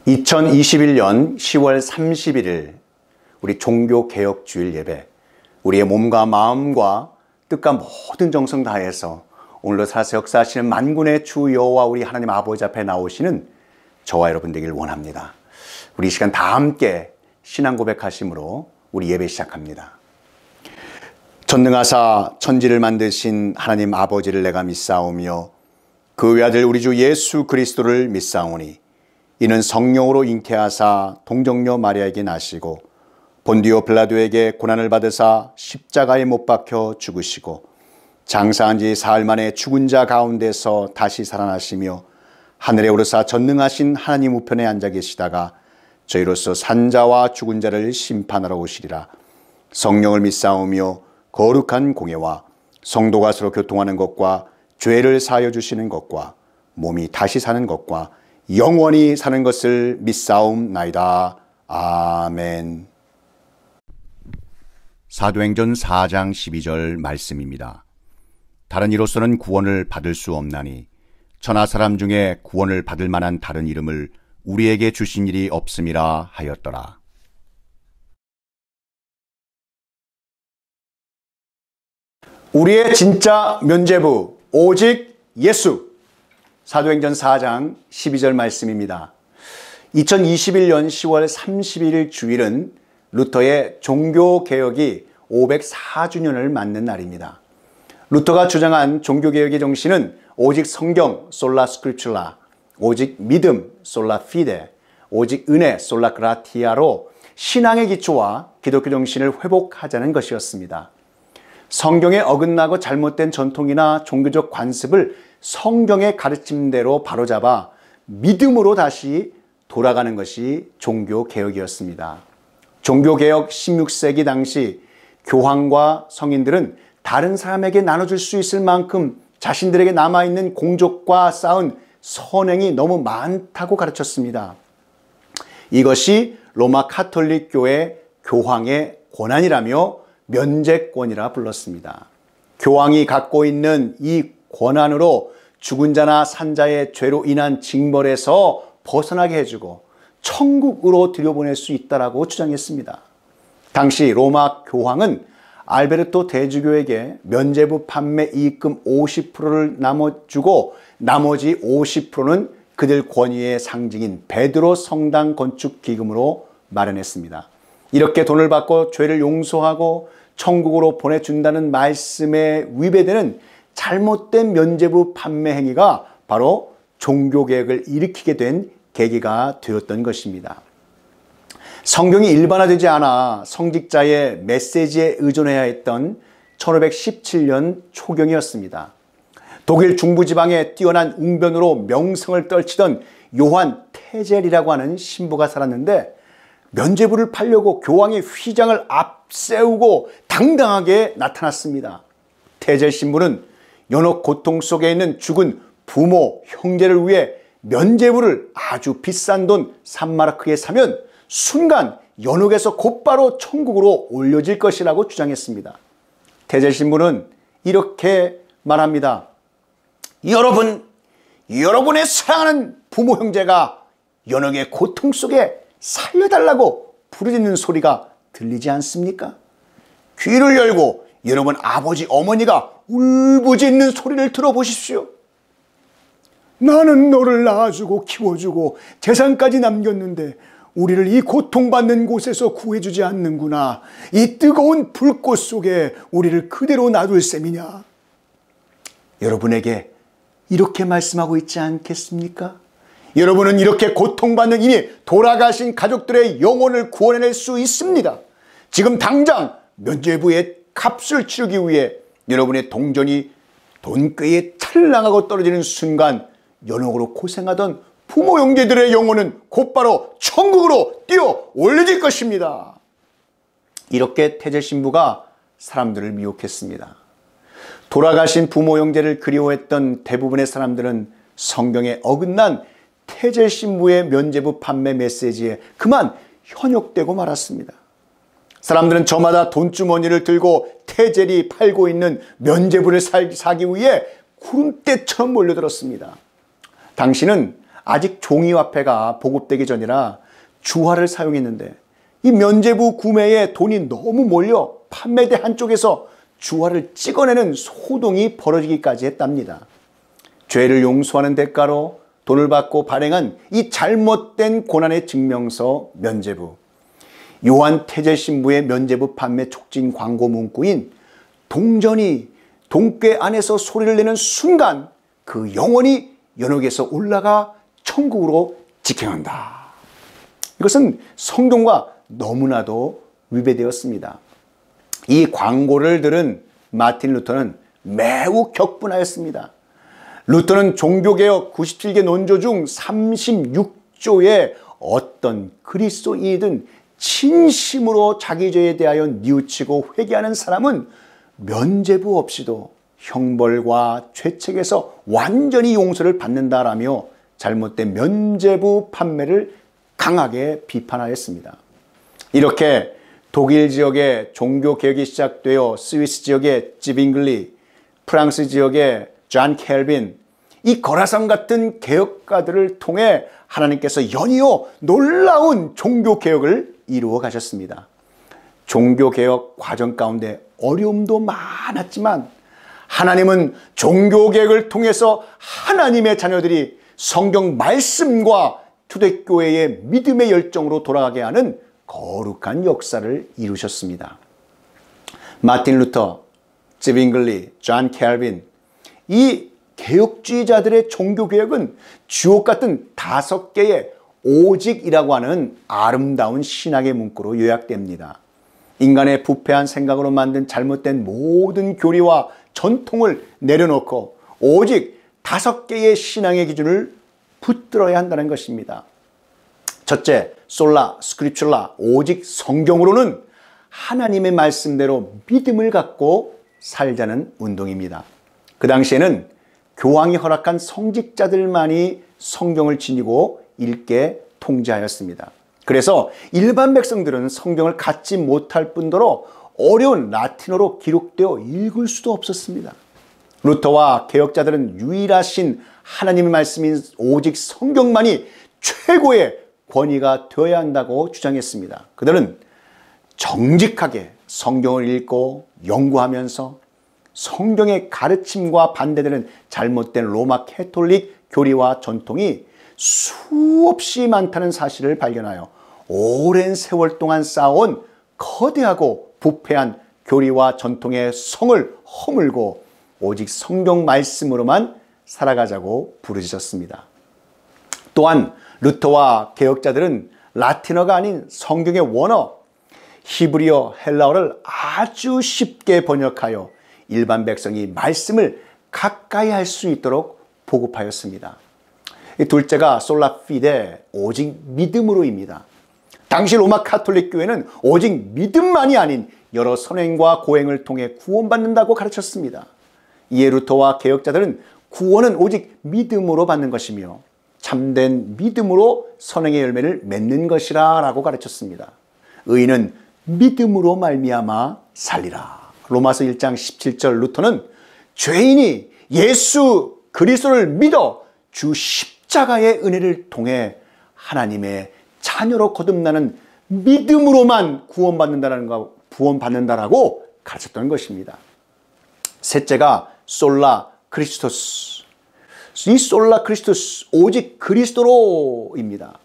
2021년 10월 31일 우리 종교개혁주일 예배, 우리의 몸과 마음과 뜻과 모든 정성 다해서 오늘도 살아서 역사하시는 만군의 주 여호와 우리 하나님 아버지 앞에 나오시는 저와 여러분 되길 원합니다. 우리 이 시간 다 함께 신앙 고백하심으로 우리 예배 시작합니다. 전능하사 천지를 만드신 하나님 아버지를 내가 믿사오며 그 외아들 우리 주 예수 그리스도를 믿사오니 이는 성령으로 잉태하사 동정녀 마리아에게 나시고 본디오 빌라도에게 고난을 받으사 십자가에 못 박혀 죽으시고 장사한 지 사흘 만에 죽은 자 가운데서 다시 살아나시며 하늘에 오르사 전능하신 하나님 우편에 앉아 계시다가 저희로서 산자와 죽은 자를 심판하러 오시리라. 성령을 믿사오며 거룩한 공예와 성도가 서로 교통하는 것과 죄를 사하여 주시는 것과 몸이 다시 사는 것과 영원히 사는 것을 믿사옵나이다. 아멘. 사도행전 4장 12절 말씀입니다. 다른 이로서는 구원을 받을 수 없나니 천하 사람 중에 구원을 받을 만한 다른 이름을 우리에게 주신 일이 없음이라 하였더라. 우리의 진짜 면죄부 오직 예수. 사도행전 4장 12절 말씀입니다. 2021년 10월 31일 주일은 루터의 종교개혁이 504주년을 맞는 날입니다. 루터가 주장한 종교개혁의 정신은 오직 성경 솔라 스크립츄라, 오직 믿음 솔라 피데, 오직 은혜 솔라 그라티아로 신앙의 기초와 기독교 정신을 회복하자는 것이었습니다. 성경에 어긋나고 잘못된 전통이나 종교적 관습을 성경의 가르침대로 바로잡아 믿음으로 다시 돌아가는 것이 종교개혁이었습니다. 종교개혁 16세기 당시 교황과 성인들은 다른 사람에게 나눠줄 수 있을 만큼 자신들에게 남아있는 공적과 쌓은 선행이 너무 많다고 가르쳤습니다. 이것이 로마 카톨릭 교회 교황의 권한이라며 면죄권이라 불렀습니다. 교황이 갖고 있는 이 권한으로 죽은 자나 산 자의 죄로 인한 징벌에서 벗어나게 해주고 천국으로 들여보낼 수 있다라고 주장했습니다. 당시 로마 교황은 알베르토 대주교에게 면죄부 판매 이익금 50%를 나눠주고 나머지 50%는 그들 권위의 상징인 베드로 성당 건축 기금으로 마련했습니다. 이렇게 돈을 받고 죄를 용서하고 천국으로 보내준다는 말씀에 위배되는 잘못된 면죄부 판매 행위가 바로 종교개혁을 일으키게 된 계기가 되었던 것입니다. 성경이 일반화되지 않아 성직자의 메시지에 의존해야 했던 1517년 초경이었습니다. 독일 중부지방에 뛰어난 웅변으로 명성을 떨치던 요한 테젤이라고 하는 신부가 살았는데 면죄부를 팔려고 교황의 휘장을 앞세우고 당당하게 나타났습니다. 테젤 신부는 연옥 고통 속에 있는 죽은 부모, 형제를 위해 면죄부를 아주 비싼 돈 3마르크에 사면 순간 연옥에서 곧바로 천국으로 올려질 것이라고 주장했습니다. 테젤 신부는 이렇게 말합니다. 여러분의 사랑하는 부모 형제가 연옥의 고통 속에 살려달라고 부르짖는 소리가 들리지 않습니까? 귀를 열고 여러분 아버지 어머니가 울부짖는 소리를 들어보십시오. 나는 너를 낳아주고 키워주고 재산까지 남겼는데 우리를 이 고통받는 곳에서 구해주지 않는구나. 이 뜨거운 불꽃 속에 우리를 그대로 놔둘 셈이냐. 여러분에게 이렇게 말씀하고 있지 않겠습니까? 여러분은 이렇게 고통받는 이미 돌아가신 가족들의 영혼을 구원해낼 수 있습니다. 지금 당장 면죄부의 값을 치르기 위해 여러분의 동전이 돈꾀에 찰랑하고 떨어지는 순간 연옥으로 고생하던 부모 형제들의 영혼은 곧바로 천국으로 뛰어 올려질 것입니다. 이렇게 테젤 신부가 사람들을 미혹했습니다. 돌아가신 부모 형제를 그리워했던 대부분의 사람들은 성경에 어긋난 테젤 신부의 면죄부 판매 메시지에 그만 현혹되고 말았습니다. 사람들은 저마다 돈주머니를 들고 테젤이 팔고 있는 면죄부를 사기 위해 구름대처럼 몰려들었습니다. 당시는 아직 종이화폐가 보급되기 전이라 주화를 사용했는데 이 면죄부 구매에 돈이 너무 몰려 판매대 한쪽에서 주화를 찍어내는 소동이 벌어지기까지 했답니다. 죄를 용서하는 대가로 돈을 받고 발행한 이 잘못된 고난의 증명서 면죄부. 요한 태제 신부의 면죄부 판매 촉진 광고 문구인 동전이 동궤 안에서 소리를 내는 순간 그 영혼이 연옥에서 올라가 천국으로 직행한다. 이것은 성경과 너무나도 위배되었습니다. 이 광고를 들은 마틴 루터는 매우 격분하였습니다. 루터는 종교개혁 97개 논조 중 36조에 어떤 그리스도인이든 진심으로 자기 죄에 대하여 뉘우치고 회개하는 사람은 면죄부 없이도 형벌과 죄책에서 완전히 용서를 받는다라며 잘못된 면죄부 판매를 강하게 비판하였습니다. 이렇게 독일 지역의 종교개혁이 시작되어 스위스 지역의 지빙글리, 프랑스 지역의 존 켈빈, 이 거라상 같은 개혁가들을 통해 하나님께서 연이어 놀라운 종교개혁을 이루어 가셨습니다. 종교개혁 과정 가운데 어려움도 많았지만 하나님은 종교개혁을 통해서 하나님의 자녀들이 성경 말씀과 초대교회의 믿음의 열정으로 돌아가게 하는 거룩한 역사를 이루셨습니다. 마틴 루터, 지빙글리, 존 켈빈, 이 개혁주의자들의 종교개혁은 주옥 같은 5개의 오직이라고 하는 아름다운 신학의 문구로 요약됩니다. 인간의 부패한 생각으로 만든 잘못된 모든 교리와 전통을 내려놓고 오직 5개의 신앙의 기준을 붙들어야 한다는 것입니다. 첫째, 솔라 스크립츄라, 오직 성경으로는 하나님의 말씀대로 믿음을 갖고 살자는 운동입니다. 그 당시에는 교황이 허락한 성직자들만이 성경을 지니고 읽게 통제하였습니다. 그래서 일반 백성들은 성경을 갖지 못할 뿐더러 어려운 라틴어로 기록되어 읽을 수도 없었습니다. 루터와 개혁자들은 유일하신 하나님의 말씀인 오직 성경만이 최고의 권위가 되어야 한다고 주장했습니다. 그들은 정직하게 성경을 읽고 연구하면서 성경의 가르침과 반대되는 잘못된 로마 캐톨릭 교리와 전통이 수없이 많다는 사실을 발견하여 오랜 세월 동안 쌓아온 거대하고 부패한 교리와 전통의 성을 허물고 오직 성경 말씀으로만 살아가자고 부르짖었습니다. 또한 루터와 개혁자들은 라틴어가 아닌 성경의 원어 히브리어, 헬라어를 아주 쉽게 번역하여 일반 백성이 말씀을 가까이 할 수 있도록 보급하였습니다. 둘째가 솔라 피데, 오직 믿음으로입니다. 당시 로마 카톨릭 교회는 오직 믿음만이 아닌 여러 선행과 고행을 통해 구원받는다고 가르쳤습니다. 이에 루터와 개혁자들은 구원은 오직 믿음으로 받는 것이며 참된 믿음으로 선행의 열매를 맺는 것이라 라고 가르쳤습니다. 의인은 믿음으로 말미암아 살리라. 로마서 1장 17절 루터는 죄인이 예수 그리스도를 믿어 주 십자가의 은혜를 통해 하나님의 자녀로 거듭나는 믿음으로만 구원받는다라고 가르쳤던 것입니다. 셋째가 솔라 크리스토스. 이 솔라 크리스토스, 오직 그리스도로입니다.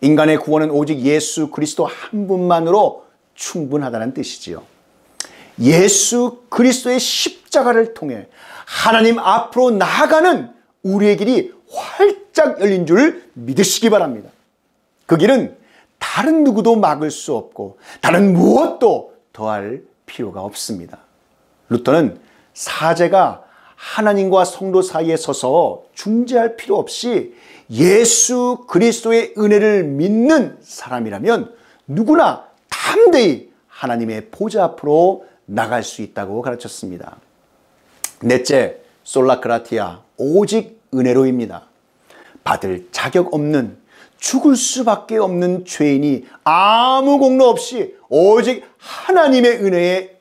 인간의 구원은 오직 예수 그리스도 한 분만으로 충분하다는 뜻이지요. 예수 그리스도의 십자가를 통해 하나님 앞으로 나아가는 우리의 길이 활짝 열린 줄 믿으시기 바랍니다. 그 길은 다른 누구도 막을 수 없고 다른 무엇도 더할 필요가 없습니다. 루터는 사제가 하나님과 성도 사이에 서서 중재할 필요 없이 예수 그리스도의 은혜를 믿는 사람이라면 누구나 담대히 하나님의 보좌 앞으로 나갈 수 있다고 가르쳤습니다. 넷째, 솔라크라티아, 오직 은혜로입니다. 받을 자격 없는, 죽을 수밖에 없는 죄인이 아무 공로 없이 오직 하나님의 은혜에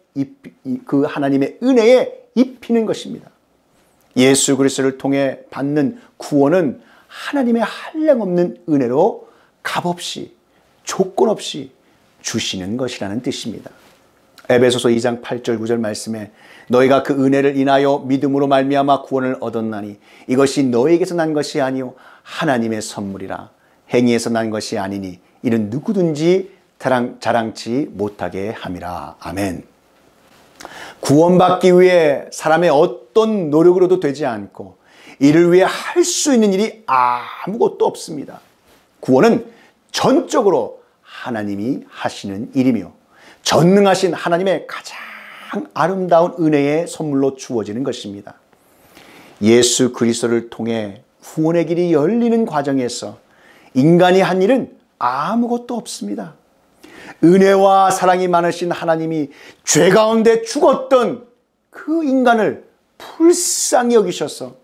입히는 것입니다. 예수 그리스도를 통해 받는 구원은 하나님의 한량없는 은혜로 값없이 조건 없이 주시는 것이라는 뜻입니다. 에베소서 2장 8절 9절 말씀에 너희가 그 은혜를 인하여 믿음으로 말미암아 구원을 얻었나니 이것이 너희에게서 난 것이 아니요 하나님의 선물이라. 행위에서 난 것이 아니니 이는 누구든지 자랑치 못하게 함이라. 아멘. 구원받기 위해 사람의 어떤 노력으로도 되지 않고 이를 위해 할 수 있는 일이 아무것도 없습니다. 구원은 전적으로 하나님이 하시는 일이며 전능하신 하나님의 가장 아름다운 은혜의 선물로 주어지는 것입니다. 예수 그리스도를 통해 구원의 길이 열리는 과정에서 인간이 한 일은 아무것도 없습니다. 은혜와 사랑이 많으신 하나님이 죄 가운데 죽었던 그 인간을 불쌍히 여기셔서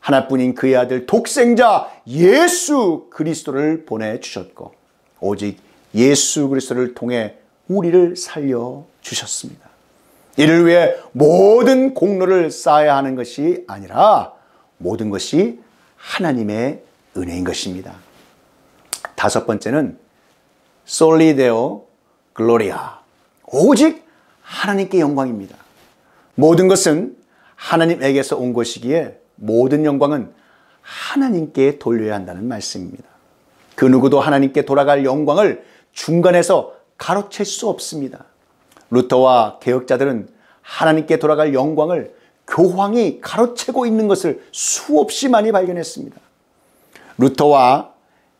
하나뿐인 그의 아들 독생자 예수 그리스도를 보내주셨고 오직 예수 그리스도를 통해 우리를 살려주셨습니다. 이를 위해 모든 공로를 쌓아야 하는 것이 아니라 모든 것이 하나님의 은혜인 것입니다. 다섯 번째는 솔리 데오 글로리아, 오직 하나님께 영광입니다. 모든 것은 하나님에게서 온 것이기에 모든 영광은 하나님께 돌려야 한다는 말씀입니다. 그 누구도 하나님께 돌아갈 영광을 중간에서 가로챌 수 없습니다. 루터와 개혁자들은 하나님께 돌아갈 영광을 교황이 가로채고 있는 것을 수없이 많이 발견했습니다. 루터와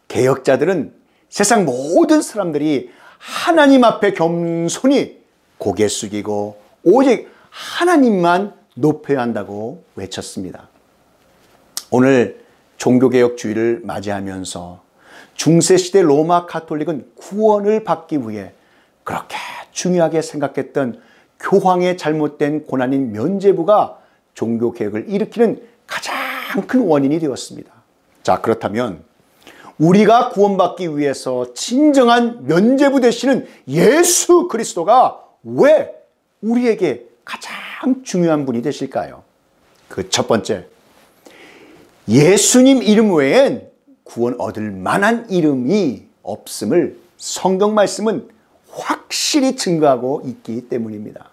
개혁자들은 세상 모든 사람들이 하나님 앞에 겸손히 고개 숙이고 오직 하나님만 높여야 한다고 외쳤습니다. 오늘 종교개혁주의를 맞이하면서 중세시대 로마 가톨릭은 구원을 받기 위해 그렇게 중요하게 생각했던 교황의 잘못된 고난인 면죄부가 종교개혁을 일으키는 가장 큰 원인이 되었습니다. 자, 그렇다면 우리가 구원받기 위해서 진정한 면죄부 되시는 예수 그리스도가 왜 우리에게 가장 중요한 분이 되실까요? 그 첫 번째, 예수님 이름 외엔 구원 얻을 만한 이름이 없음을 성경 말씀은 확실히 증거하고 있기 때문입니다.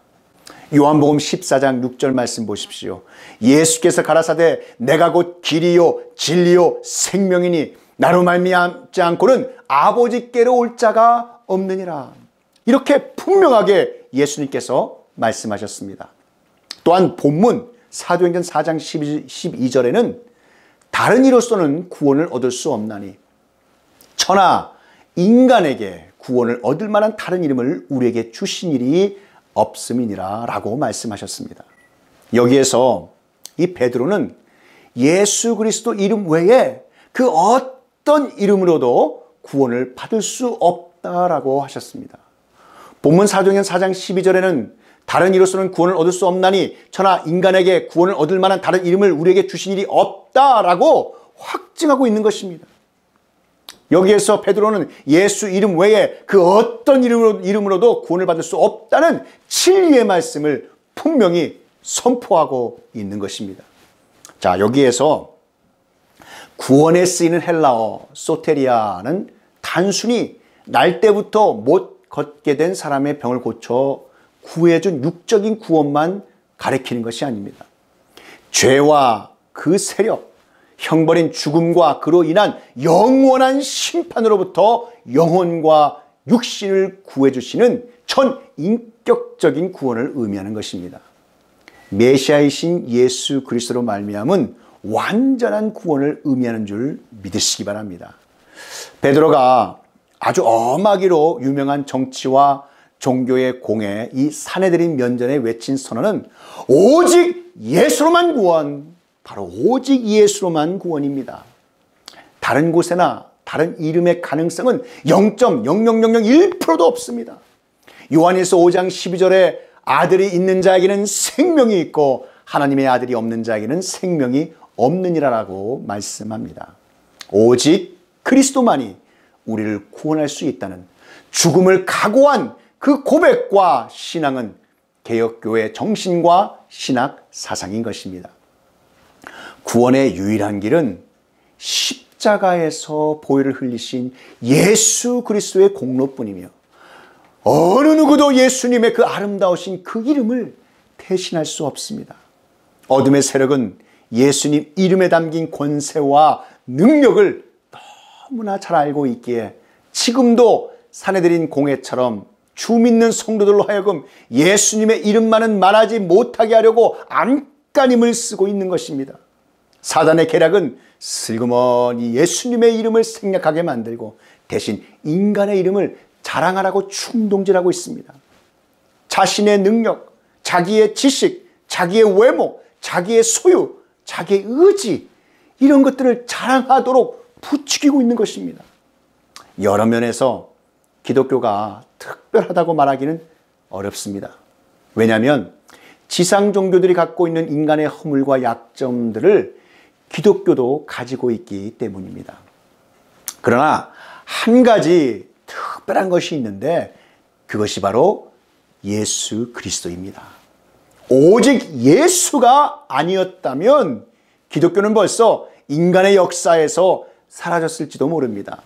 요한복음 14장 6절 말씀 보십시오. 예수께서 가라사대 내가 곧 길이요 진리요 생명이니 나로 말미암지 않고는 아버지께로 올 자가 없느니라. 이렇게 분명하게 예수님께서 말씀하셨습니다. 또한 본문 사도행전 4장 12절에는 다른 이로서는 구원을 얻을 수 없나니 천하 인간에게 구원을 얻을 만한 다른 이름을 우리에게 주신 일이 없음이니라 라고 말씀하셨습니다. 여기에서 이 베드로는 예수 그리스도 이름 외에 그 어떤 이름으로도 구원을 받을 수 없다라고 하셨습니다. 본문 사도행전 4장 12절에는 다른 이로서는 구원을 얻을 수 없나니 천하 인간에게 구원을 얻을 만한 다른 이름을 우리에게 주신 일이 없다라고 확증하고 있는 것입니다. 여기에서 베드로는 예수 이름 외에 그 어떤 이름으로도 구원을 받을 수 없다는 진리의 말씀을 분명히 선포하고 있는 것입니다. 자, 여기에서 구원에 쓰이는 헬라어 소테리아는 단순히 날 때부터 못 걷게 된 사람의 병을 고쳐 구해준 육적인 구원만 가리키는 것이 아닙니다. 죄와 그 세력, 형벌인 죽음과 그로 인한 영원한 심판으로부터 영혼과 육신을 구해주시는 전인격적인 구원을 의미하는 것입니다. 메시아이신 예수 그리스도로 말미암은 완전한 구원을 의미하는 줄 믿으시기 바랍니다. 베드로가 아주 엄하기로 유명한 정치와 종교의 공회, 이 사내들인 면전에 외친 선언은 오직 예수로만 구원, 바로 오직 예수로만 구원입니다. 다른 곳에나 다른 이름의 가능성은 0.00001%도 없습니다. 요한일서 5장 12절에 아들이 있는 자에게는 생명이 있고 하나님의 아들이 없는 자에게는 생명이 없느니라라고 말씀합니다. 오직 그리스도만이 우리를 구원할 수 있다는 죽음을 각오한 그 고백과 신앙은 개혁교회의 정신과 신학 사상인 것입니다. 구원의 유일한 길은 십자가에서 보혈을 흘리신 예수 그리스도의 공로뿐이며 어느 누구도 예수님의 그 아름다우신 그 이름을 대신할 수 없습니다. 어둠의 세력은 예수님 이름에 담긴 권세와 능력을 너무나 잘 알고 있기에 지금도 사내들인 공회처럼 주 믿는 성도들로 하여금 예수님의 이름만은 말하지 못하게 하려고 안간힘을 쓰고 있는 것입니다. 사단의 계략은 슬그머니 예수님의 이름을 생략하게 만들고 대신 인간의 이름을 자랑하라고 충동질하고 있습니다. 자신의 능력, 자기의 지식, 자기의 외모, 자기의 소유, 자기의 의지 이런 것들을 자랑하도록 부추기고 있는 것입니다. 여러 면에서 기독교가 특별하다고 말하기는 어렵습니다. 왜냐하면 지상 종교들이 갖고 있는 인간의 허물과 약점들을 기독교도 가지고 있기 때문입니다. 그러나 한 가지 특별한 것이 있는데 그것이 바로 예수 그리스도입니다. 오직 예수가 아니었다면 기독교는 벌써 인간의 역사에서 사라졌을지도 모릅니다.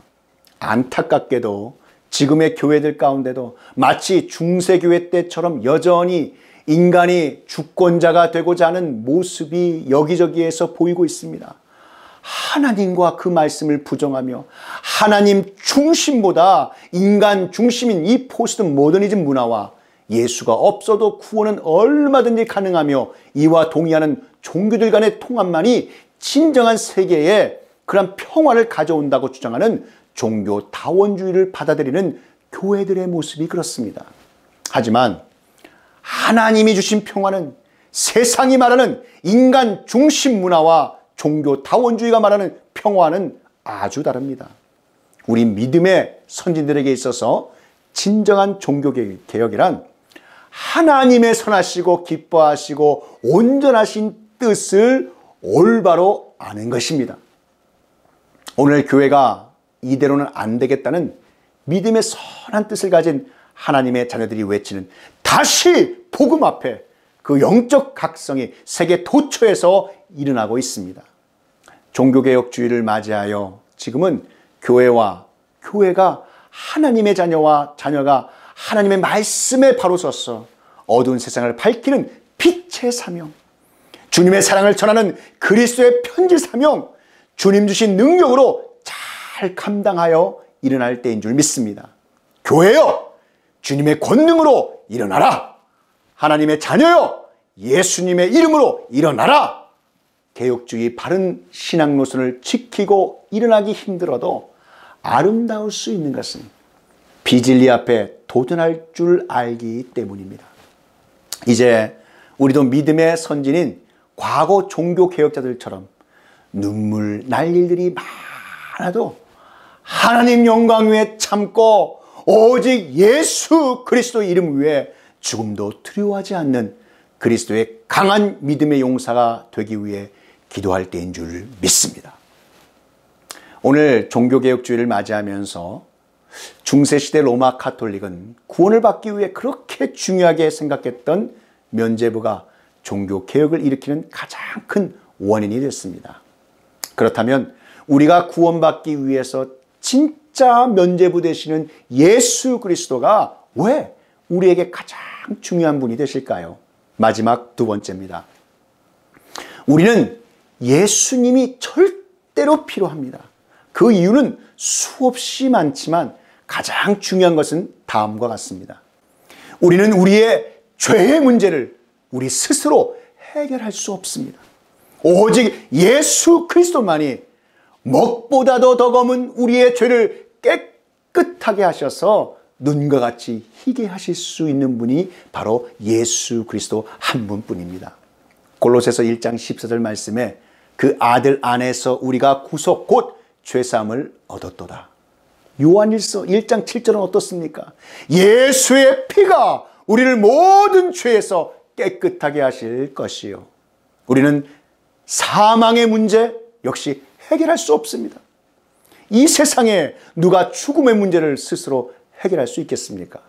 안타깝게도 지금의 교회들 가운데도 마치 중세교회 때처럼 여전히 인간이 주권자가 되고자 하는 모습이 여기저기에서 보이고 있습니다. 하나님과 그 말씀을 부정하며 하나님 중심보다 인간 중심인 이 포스트 모더니즘 문화와 예수가 없어도 구원은 얼마든지 가능하며 이와 동의하는 종교들 간의 통합만이 진정한 세계에 그런 평화를 가져온다고 주장하는 종교 다원주의를 받아들이는 교회들의 모습이 그렇습니다. 하지만 하나님이 주신 평화는 세상이 말하는 인간 중심 문화와 종교 다원주의가 말하는 평화는 아주 다릅니다. 우리 믿음의 선진들에게 있어서 진정한 종교개혁이란 하나님의 선하시고 기뻐하시고 온전하신 뜻을 올바로 아는 것입니다. 오늘 교회가 이대로는 안 되겠다는 믿음의 선한 뜻을 가진 하나님의 자녀들이 외치는 다시 복음 앞에 그 영적 각성이 세계 도처에서 일어나고 있습니다. 종교개혁주의를 맞이하여 지금은 교회가 하나님의 자녀와 자녀가 하나님의 말씀에 바로 서서 어두운 세상을 밝히는 빛의 사명, 주님의 사랑을 전하는 그리스도의 편지 사명, 주님 주신 능력으로 잘 감당하여 일어날 때인 줄 믿습니다. 교회여, 주님의 권능으로 일어나라. 하나님의 자녀여, 예수님의 이름으로 일어나라. 개혁주의 바른 신앙 노선을 지키고 일어나기 힘들어도 아름다울 수 있는 것은 비진리 앞에 도전할 줄 알기 때문입니다. 이제 우리도 믿음의 선진인 과거 종교개혁자들처럼 눈물 날 일들이 많아도 하나님 영광 위에 참고 오직 예수 그리스도 이름 위에 죽음도 두려워하지 않는 그리스도의 강한 믿음의 용사가 되기 위해 기도할 때인 줄 믿습니다. 오늘 종교개혁주의를 맞이하면서 중세시대 로마 카톨릭은 구원을 받기 위해 그렇게 중요하게 생각했던 면죄부가 종교개혁을 일으키는 가장 큰 원인이 됐습니다. 그렇다면 우리가 구원받기 위해서 진짜 면죄부 되시는 예수 그리스도가 왜 우리에게 가장 중요한 분이 되실까요? 마지막 두 번째입니다. 우리는 예수님이 절대로 필요합니다. 그 이유는 수없이 많지만 가장 중요한 것은 다음과 같습니다. 우리는 우리의 죄의 문제를 우리 스스로 해결할 수 없습니다. 오직 예수 그리스도만이 먹보다도 더 검은 우리의 죄를 깨끗하게 하셔서 눈과 같이 희게 하실 수 있는 분이 바로 예수 그리스도 한 분뿐입니다. 골로새서 1장 14절 말씀에 그 아들 안에서 우리가 구속 곧 죄사함을 얻었도다. 요한일서 1장 7절은 어떻습니까? 예수의 피가 우리를 모든 죄에서 깨끗하게 하실 것이요. 우리는 사망의 문제 역시 해결할 수 없습니다. 이 세상에 누가 죽음의 문제를 스스로 해결할 수 있겠습니까?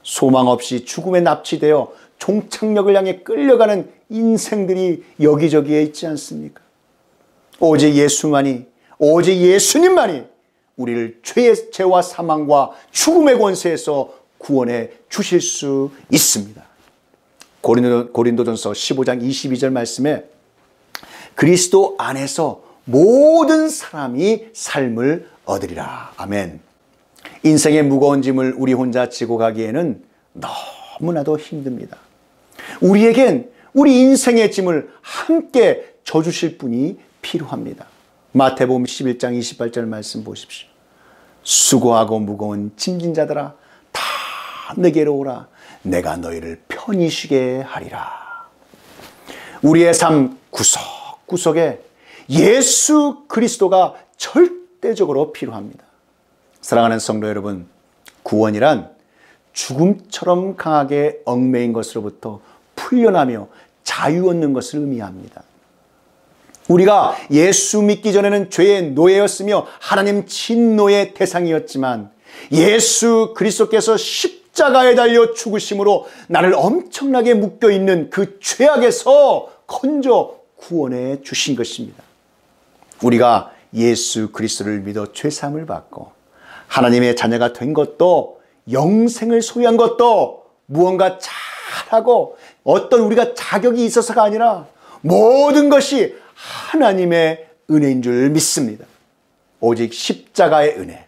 소망 없이 죽음에 납치되어 종착역을 향해 끌려가는 인생들이 여기저기에 있지 않습니까? 오직 예수만이 오직 예수님만이 우리를 죄와 사망과 죽음의 권세에서 구원해 주실 수 있습니다. 고린도전서 15장 22절 말씀에 그리스도 안에서 모든 사람이 삶을 얻으리라. 아멘. 인생의 무거운 짐을 우리 혼자 지고 가기에는 너무나도 힘듭니다. 우리에겐 우리 인생의 짐을 함께 져주실 분이 필요합니다. 마태복음 11장 28절 말씀 보십시오. 수고하고 무거운 짐진 자들아 다 내게로 오라. 내가 너희를 편히 쉬게 하리라. 우리의 삶 구석구석에 예수 그리스도가 절대적으로 필요합니다. 사랑하는 성도 여러분, 구원이란 죽음처럼 강하게 얽매인 것으로부터 풀려나며 자유 얻는 것을 의미합니다. 우리가 예수 믿기 전에는 죄의 노예였으며 하나님 진노의 대상이었지만 예수 그리스도께서 십자가에 달려 죽으심으로 나를 엄청나게 묶여있는 그 죄악에서 건져 구원해 주신 것입니다. 우리가 예수 그리스도를 믿어 죄사함을 받고 하나님의 자녀가 된 것도 영생을 소유한 것도 무언가 잘하고 어떤 우리가 자격이 있어서가 아니라 모든 것이 하나님의 은혜인 줄 믿습니다. 오직 십자가의 은혜,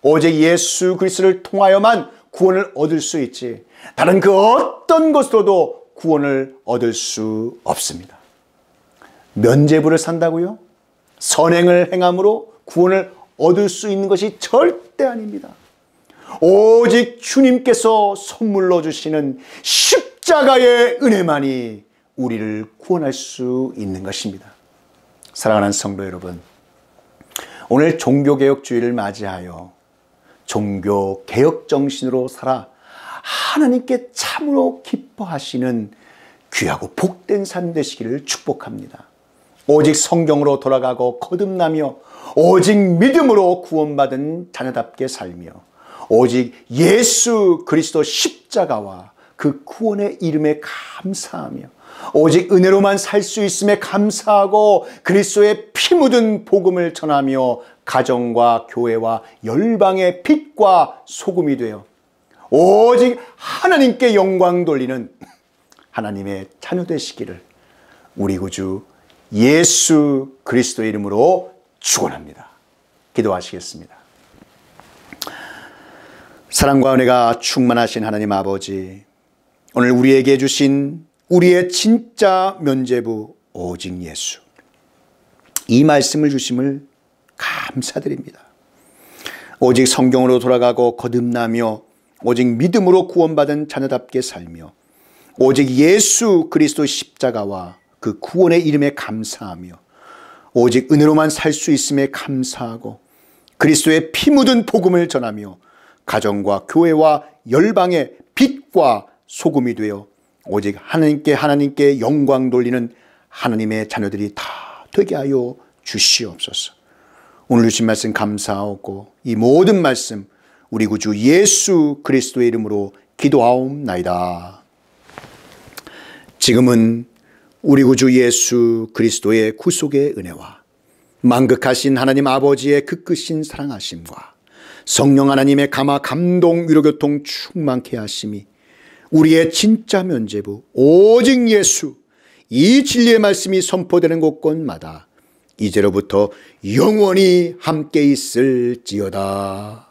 오직 예수 그리스도를 통하여만 구원을 얻을 수 있지 다른 그 어떤 것으로도 구원을 얻을 수 없습니다. 면죄부를 산다고요? 선행을 행함으로 구원을 얻을 수 있는 것이 절대 아닙니다. 오직 주님께서 선물로 주시는 십자가의 은혜만이 우리를 구원할 수 있는 것입니다. 사랑하는 성도 여러분, 오늘 종교개혁주의를 맞이하여 종교개혁 정신으로 살아 하나님께 참으로 기뻐하시는 귀하고 복된 삶 되시기를 축복합니다. 오직 성경으로 돌아가고 거듭나며 오직 믿음으로 구원받은 자녀답게 살며 오직 예수 그리스도 십자가와 그 구원의 이름에 감사하며 오직 은혜로만 살 수 있음에 감사하고 그리스도의 피 묻은 복음을 전하며 가정과 교회와 열방의 빛과 소금이 되어 오직 하나님께 영광 돌리는 하나님의 자녀 되시기를 우리 구주 예수 그리스도의 이름으로 축원합니다. 기도하시겠습니다. 사랑과 은혜가 충만하신 하나님 아버지, 오늘 우리에게 주신 우리의 진짜 면죄부 오직 예수, 이 말씀을 주심을 감사드립니다. 오직 성경으로 돌아가고 거듭나며 오직 믿음으로 구원받은 자녀답게 살며 오직 예수 그리스도 십자가와 그 구원의 이름에 감사하며 오직 은혜로만 살 수 있음에 감사하고 그리스도의 피 묻은 복음을 전하며 가정과 교회와 열방의 빛과 소금이 되어 오직 하나님께 영광 돌리는 하나님의 자녀들이 다 되게 하여 주시옵소서. 오늘 주신 말씀 감사하고 이 모든 말씀 우리 구주 예수 그리스도의 이름으로 기도하옵나이다. 지금은 우리 구주 예수 그리스도의 구속의 은혜와 만극하신 하나님 아버지의 그 크신 사랑하심과 성령 하나님의 감화 감동 위로교통 충만케 하심이 우리의 진짜 면죄부 오직 예수, 이 진리의 말씀이 선포되는 곳곳마다 이제로부터 영원히 함께 있을지어다.